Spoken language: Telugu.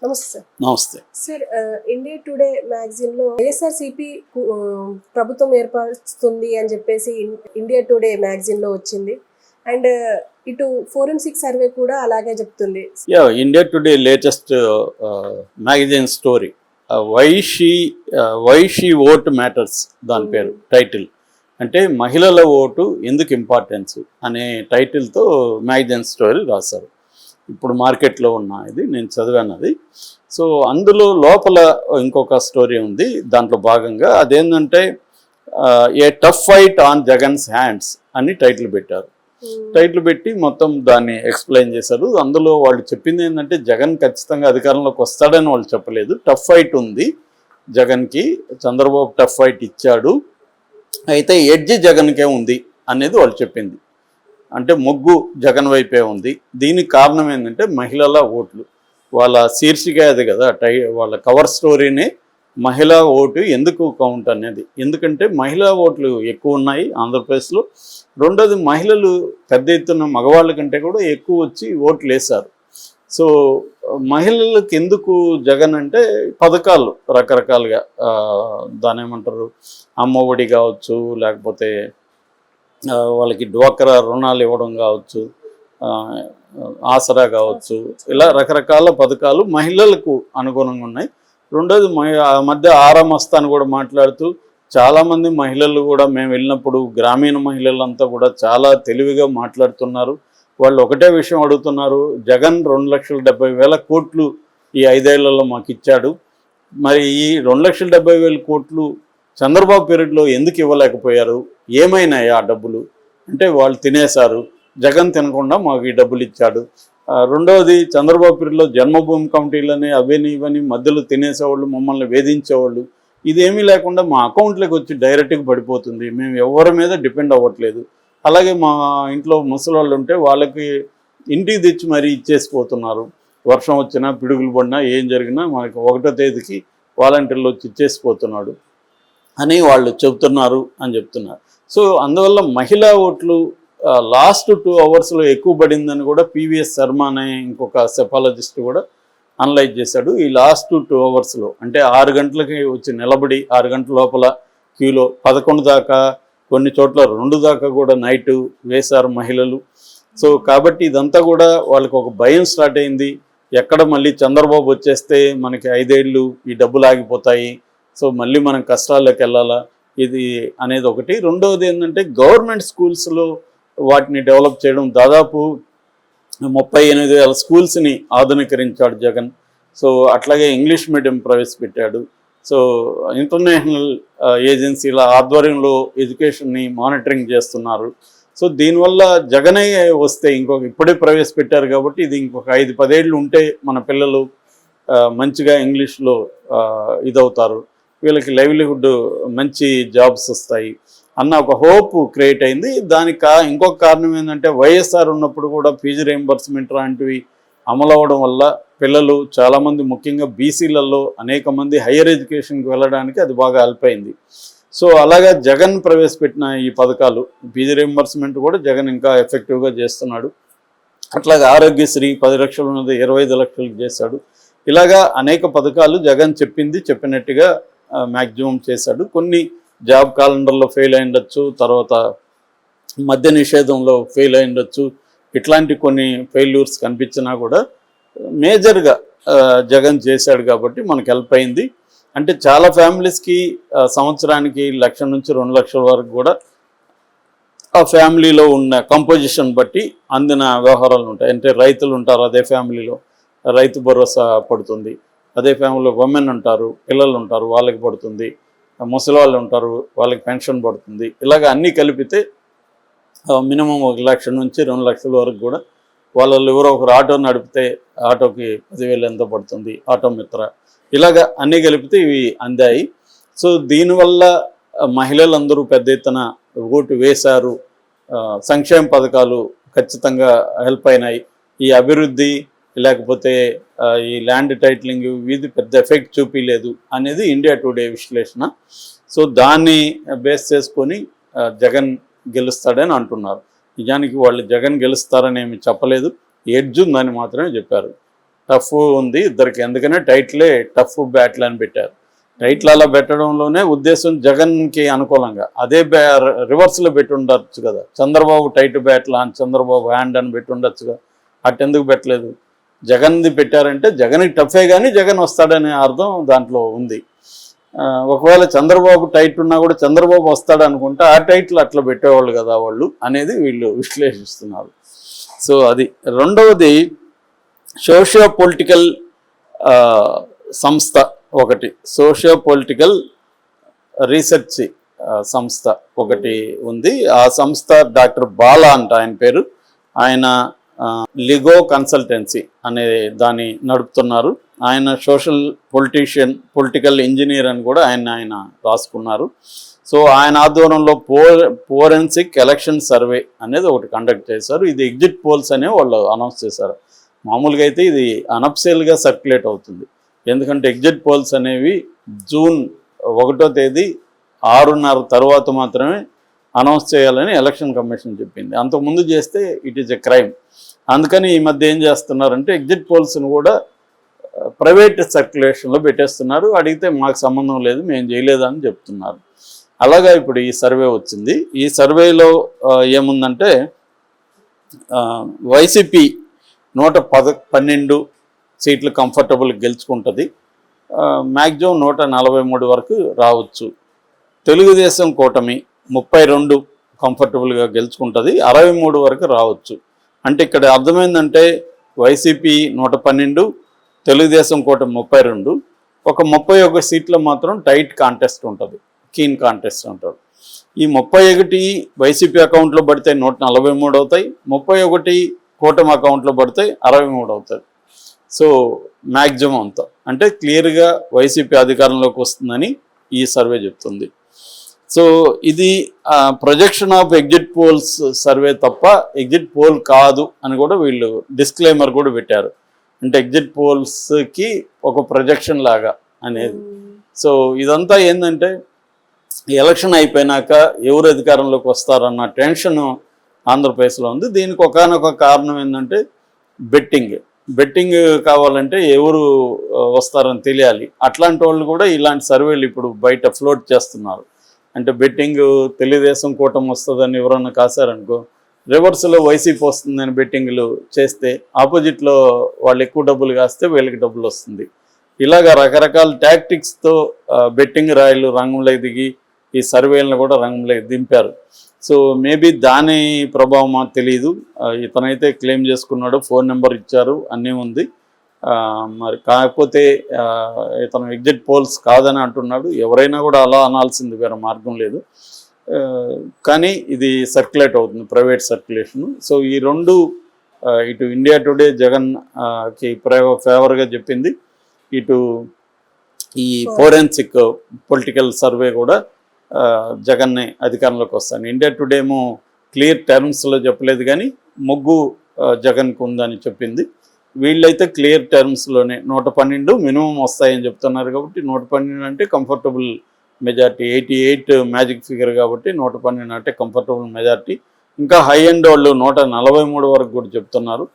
నమస్తే సార్. నమస్తే. సార్ ఇండియా టుడే మ్యాగజైన్‌లో వైఎస్ఆర్‌సీపీ ప్రభుత్వం ఏర్పరుస్తుంది అని చెప్పేసి ఇండియా టుడే మ్యాగజైన్‌లో వచ్చింది. అండ్ ఇటు ఫోరెన్సిక్ సర్వే కూడా అలాగే చెప్తుంది. India Today latest magazine story why she vote matters దాని పేరు టైటిల్. అంటే మహిళల ఓటు ఎందుకు ఇంపార్టెన్స్ అనే టైటిల్తో మ్యాగజైన్ స్టోరీ రాశారు. ఇప్పుడు మార్కెట్లో ఉన్న ఇది నేను చదివాను అది. సో అందులో లోపల ఇంకొక స్టోరీ ఉంది దాంట్లో భాగంగా. అదేంటంటే a tough fight on Jagan's hands అని టైటిల్ పెట్టారు. టైటిల్ పెట్టి మొత్తం దాన్ని ఎక్స్ప్లెయిన్ చేశారు. అందులో వాళ్ళు చెప్పింది ఏంటంటే జగన్ ఖచ్చితంగా అధికారంలోకి వస్తాడని వాళ్ళు చెప్పలేదు. టఫ్ ఫైట్ ఉంది జగన్కి, చంద్రబాబు టఫ్ ఫైట్ ఇచ్చాడు, అయితే ఎడ్జి జగన్కే ఉంది అనేది వాళ్ళు చెప్పింది. అంటే మొగ్గు జగన్ వైపే ఉంది. దీనికి కారణం ఏంటంటే మహిళల ఓట్లు. వాళ్ళ శీర్షిక అది కదా, వాళ్ళ కవర్ స్టోరీనే మహిళా ఓటు ఎందుకు కౌంట్ అనేది. ఎందుకంటే మహిళా ఓట్లు ఎక్కువ ఉన్నాయి ఆంధ్రప్రదేశ్లో. రెండోది మహిళలు పెద్ద ఎత్తున మగవాళ్ళ కంటే కూడా ఎక్కువ వచ్చి ఓట్లు వేశారు. సో మహిళలకు ఎందుకు జగన్ అంటే పథకాలు రకరకాలుగా, దాని ఏమంటారు, అమ్మఒడి కావచ్చు, లేకపోతే వాళ్ళకి డ్వాక్రా రుణాలు ఇవ్వడం కావచ్చు, ఆసరా కావచ్చు, ఇలా రకరకాల పథకాలు మహిళలకు అనుగుణంగా ఉన్నాయి. రెండోది మధ్య ఆరామస్తాను కూడా మాట్లాడుతూ చాలామంది మహిళలు కూడా మేము వెళ్ళినప్పుడు గ్రామీణ మహిళలంతా కూడా చాలా తెలివిగా మాట్లాడుతున్నారు. వాళ్ళు ఒకటే విషయం అడుగుతున్నారు, జగన్ 2,70,000 కోట్లు ఈ 5 ఏళ్లలో మాకు ఇచ్చాడు, మరి ఈ 2,70,000 కోట్లు చంద్రబాబు పీరియడ్లో ఎందుకు ఇవ్వలేకపోయారు, ఏమైనాయి ఆ డబ్బులు అంటే వాళ్ళు తినేశారు, జగన్ తినకుండా మాకు ఈ డబ్బులు ఇచ్చాడు. రెండవది చంద్రబాబు పీరియడ్లో జన్మభూమి కమిటీలని అవని ఇవని మధ్యలో తినేసేవాళ్ళు, మమ్మల్ని వేధించేవాళ్ళు. ఇదేమీ లేకుండా మా అకౌంట్లోకి వచ్చి డైరెక్ట్గా పడిపోతుంది, మేము ఎవరి మీద డిపెండ్ అవ్వట్లేదు. అలాగే మా ఇంట్లో ముసలి వాళ్ళు ఉంటే వాళ్ళకి ఇంటికి తెచ్చి మరీ ఇచ్చేసిపోతున్నారు. వర్షం వచ్చినా పిడుగులు పడినా ఏం జరిగినా మనకి 1వ తేదీకి వాలంటీర్లు వచ్చి ఇచ్చేసిపోతున్నాడు అని వాళ్ళు చెబుతున్నారు అని చెప్తున్నారు. సో అందువల్ల మహిళా ఓట్లు లాస్ట్ 2 అవర్స్లో ఎక్కువ పడిందని కూడా పివిఎస్ శర్మ అనే ఇంకొక సెఫాలజిస్ట్ కూడా అనలైజ్ చేశాడు. ఈ లాస్ట్ 2 అవర్స్లో అంటే 6 గంటలకి వచ్చి నిలబడి 6 గంటల లోపల క్యూలో 11 దాకా, కొన్ని చోట్ల 2 దాకా కూడా నైట్ వేశారు మహిళలు. సో కాబట్టి ఇదంతా కూడా వాళ్ళకి ఒక భయం స్టార్ట్ అయింది. ఎక్కడ మళ్ళీ చంద్రబాబు వచ్చేస్తే మనకి 5 ఏళ్ళు ఈ డబ్బులు ఆగిపోతాయి, సో మళ్ళీ మనం కష్టాల్లోకి వెళ్ళాలా ఇది అనేది ఒకటి. రెండవది ఏంటంటే గవర్నమెంట్ స్కూల్స్లో వాటిని డెవలప్ చేయడం, దాదాపు 38,000 స్కూల్స్ని ఆధునీకరించాడు జగన్. సో అట్లాగే ఇంగ్లీష్ మీడియం ప్రవేశపెట్టాడు. సో ఇంటర్నేషనల్ ఏజెన్సీల ఆధ్వర్యంలో ఎడ్యుకేషన్ని మానిటరింగ్ చేస్తున్నారు. సో దీనివల్ల జగనే వస్తే ఇప్పుడే ప్రవేశపెట్టారు కాబట్టి ఇది ఇంకొక 5-10 ఏళ్ళు ఉంటే మన పిల్లలు మంచిగా ఇంగ్లీష్లో ఇదవుతారు, వీళ్ళకి లైవ్లీహుడ్ మంచి జాబ్స్ వస్తాయి అన్న ఒక హోప్ క్రియేట్ అయింది. దానికి ఇంకొక కారణం ఏంటంటే వైఎస్ఆర్ ఉన్నప్పుడు కూడా ఫీజు రీయింబర్స్మెంట్ లాంటివి అమలు అవ్వడం వల్ల పిల్లలు చాలామంది, ముఖ్యంగా బీసీలలో అనేక మంది హయ్యర్ ఎడ్యుకేషన్కి వెళ్ళడానికి అది బాగా హెల్ప్ అయింది. సో అలాగా జగన్ ప్రవేశపెట్టిన ఈ పథకాలు, ఫీజు రీయింబర్స్మెంట్ కూడా జగన్ ఇంకా ఎఫెక్టివ్గా చేస్తున్నాడు. అట్లాగే ఆరోగ్యశ్రీ 10 లక్షలు ఉన్నది 25 లక్షలకు చేశాడు. ఇలాగా అనేక పథకాలు జగన్ చెప్పినట్టుగా మ్యాక్సిమం చేశాడు. కొన్ని జాబ్ క్యాలెండర్లో ఫెయిల్ అయి ఉండొచ్చు, తర్వాత మద్య నిషేధంలో ఫెయిల్ అయి ఉండొచ్చు, ఇట్లాంటి కొన్ని ఫెయిల్యూర్స్ కనిపించినా కూడా మేజర్గా జగన్ చేశాడు కాబట్టి మనకు హెల్ప్ అయింది. అంటే చాలా ఫ్యామిలీస్కి సంవత్సరానికి 1,00,000 నుంచి 2 లక్షల వరకు కూడా ఆ ఫ్యామిలీలో ఉన్న కంపోజిషన్ బట్టి అందిన వ్యవహారాలు ఉంటాయి. అంటే రైతులు ఉంటారు, అదే ఫ్యామిలీలో రైతు భరోసా పడుతుంది, అదే ఫ్యామిలీలో ఉమెన్ ఉంటారు, పిల్లలు ఉంటారు, వాళ్ళకి పడుతుంది, ముసలి వాళ్ళు ఉంటారు, వాళ్ళకి పెన్షన్ పడుతుంది. ఇలాగ అన్నీ కలిపితే మినిమం 1,00,000 నుంచి 2 లక్షల వరకు కూడా వాళ్ళు ఎవరో ఒకరు ఆటో నడిపితే ఆటోకి 10,000 ఎంత పడుతుంది, ఆటో మిత్ర, ఇలాగ అన్నీ కలిపితే ఇవి అందాయి. సో దీనివల్ల మహిళలందరూ పెద్ద ఎత్తున ఓటు వేశారు. సంక్షేమ పథకాలు ఖచ్చితంగా హెల్ప్ అయినాయి. ఈ అభివృద్ధి లేకపోతే ఈ ల్యాండ్ టైటిలింగ్ ఇది పెద్ద ఎఫెక్ట్ చూపించలేదు అనేది ఇండియా టుడే విశ్లేషణ. సో దాన్ని బేస్ చేసుకొని జగన్ గెలుస్తాడని అంటున్నారు. నిజానికి వాళ్ళు జగన్ గెలుస్తారని ఏమి చెప్పలేదు, ఎడ్జ్ ఉందని మాత్రమే చెప్పారు. టఫ్ ఉంది ఇద్దరికి, అందుకనే టైటిలే టఫ్ బ్యాటిల్ అని పెట్టారు. టైటిల్ అలా పెట్టడంలోనే ఉద్దేశం జగన్కి అనుకూలంగా. అదే రివర్స్లో పెట్టి ఉండొచ్చు కదా, చంద్రబాబు టైట్ బ్యాటిల్ అని చంద్రబాబు హ్యాండ్ అని పెట్టి ఉండొచ్చుగా, అట్టెందుకు పెట్టలేదు. జగన్ది పెట్టారంటే జగన్కి టఫే కానీ జగన్ వస్తాడనే అర్థం దాంట్లో ఉంది. ఒకవేళ చంద్రబాబు టైట్ ఉన్నా కూడా చంద్రబాబు వస్తాడు అనుకుంటే ఆ టైటిల్ అట్లా పెట్టేవాళ్ళు కదా వాళ్ళు అనేది వీళ్ళు విశ్లేషిస్తున్నారు. సో అది. రెండవది సోషియో పొలిటికల్ సంస్థ ఒకటి, సోషియో పొలిటికల్ రీసెర్చ్ సంస్థ ఒకటి ఉంది. ఆ సంస్థ డాక్టర్ బాలా అంట ఆయన పేరు. ఆయన లిగో కన్సల్టెన్సీ అనే దాన్ని నడుపుతున్నారు. ఆయన సోషల్ పొలిటికల్ ఇంజనీర్ అని కూడా ఆయన రాసుకున్నారు. సో ఆయన ఆధ్వర్యంలో ఫోరెన్సిక్ ఎలక్షన్ సర్వే అనేది ఒకటి కండక్ట్ చేశారు. ఇది ఎగ్జిట్ పోల్స్ అనే వాళ్ళు అనౌన్స్ చేశారు. మామూలుగా అయితే ఇది అనఫిషియల్గా సర్క్యులేట్ అవుతుంది, ఎందుకంటే ఎగ్జిట్ పోల్స్ అనేవి జూన్ 1వ తేదీ 6:30 తర్వాత మాత్రమే అనౌన్స్ చేయాలని ఎలక్షన్ కమిషన్ చెప్పింది. అంతకుముందు చేస్తే ఇట్ ఈజ్ ఎ క్రైమ్. అందుకని ఈ మధ్య ఏం చేస్తున్నారంటే ఎగ్జిట్ పోల్స్ను కూడా ప్రైవేట్ సర్క్యులేషన్లో పెట్టేస్తున్నారు. అడిగితే మాకు సంబంధం లేదు, మేము చేయలేదని చెప్తున్నారు. అలాగా ఇప్పుడు ఈ సర్వే వచ్చింది. ఈ సర్వేలో ఏముందంటే వైసీపీ 112 సీట్లు కంఫర్టబుల్ గెలుచుకుంటుంది. మ్యాక్సిమం 143 వరకు రావచ్చు. తెలుగుదేశం కూటమి 32 కంఫర్టబుల్గా గెలుచుకుంటుంది, 63 వరకు రావచ్చు. అంటే ఇక్కడ అర్థమైందంటే వైసీపీ 112, తెలుగుదేశం కూటమి 32, ఒక 31 సీట్లో మాత్రం టైట్ కాంటెస్ట్ ఉంటుంది, కీన్ కాంటెస్ట్ ఉంటుంది. ఈ 31 వైసీపీ అకౌంట్లో పడితే 143 అవుతాయి, 31 కూటమి అకౌంట్లో పడితే 63 అవుతాయి. సో మ్యాక్సిమం అంతా అంటే క్లియర్గా వైసీపీ అధికారంలోకి వస్తుందని ఈ సర్వే చెప్తుంది. సో ఇది projection of exit polls survey తప్ప ఎగ్జిట్ పోల్ కాదు అని కూడా వీళ్ళు డిస్క్లైమర్ కూడా పెట్టారు. అంటే ఎగ్జిట్ పోల్స్కి ఒక ప్రొజెక్షన్ లాగా అనేది. సో ఇదంతా ఏంటంటే ఎలక్షన్ అయిపోయినాక ఎవరు అధికారంలోకి వస్తారన్న టెన్షన్ ఆంధ్రప్రదేశ్లో ఉంది. దీనికి ఒకానొక కారణం ఏంటంటే బెట్టింగ్ కావాలంటే ఎవరు వస్తారని తెలియాలి. అట్లాంటి వాళ్ళు కూడా ఇలాంటి సర్వేలు ఇప్పుడు బయట ఫ్లోట్ చేస్తున్నారు. అంటే బెట్టింగ్ తెలుగుదేశం కూటమి వస్తుందని ఎవరన్నా కాశారనుకో, రివర్స్లో వైసీపీ వస్తుందని బెట్టింగ్లు చేస్తే ఆపోజిట్లో వాళ్ళు ఎక్కువ డబ్బులు కాస్తే వీళ్ళకి డబ్బులు వస్తుంది. ఇలాగ రకరకాల టాక్టిక్స్తో బెట్టింగ్ రాయలు రంగంలోకి దిగి ఈ సర్వేలను కూడా రంగంలోకి దింపారు. సో మేబీ దాని ప్రభావం మాకు తెలియదు. ఇతనైతే క్లెయిమ్ చేసుకున్నాడు, ఫోన్ నెంబర్ ఇచ్చారు, అన్నీ ఉంది. మరి కాకపోతే ఇతను ఎగ్జిట్ పోల్స్ కాదని అంటున్నాడు. ఎవరైనా కూడా అలా అనాల్సింది, వేరే మార్గం లేదు. కానీ ఇది సర్క్యులేట్ అవుతుంది, ప్రైవేట్ సర్క్యులేషన్. సో ఈ రెండు ఇటు ఇండియా టుడే జగన్కి ఫేవర్గా చెప్పింది, ఇటు ఈ ఫోరెన్సిక్ పొలిటికల్ సర్వే కూడా జగన్ని అధికారంలోకి వస్తాను. ఇండియా టుడే ఏమో క్లియర్ టర్మ్స్లో చెప్పలేదు కానీ మొగ్గు జగన్కు ఉందని చెప్పింది. వీళ్ళైతే క్లియర్ టర్మ్స్లోనే 112 మినిమం వస్తాయని చెప్తున్నారు. కాబట్టి 112 అంటే కంఫర్టబుల్ మెజార్టీ, 88 మ్యాజిక్ ఫిగర్ కాబట్టి 112 అంటే కంఫర్టబుల్ మెజార్టీ. ఇంకా హై ఎండ్ వాళ్ళు 143 వరకు కూడా చెప్తున్నారు.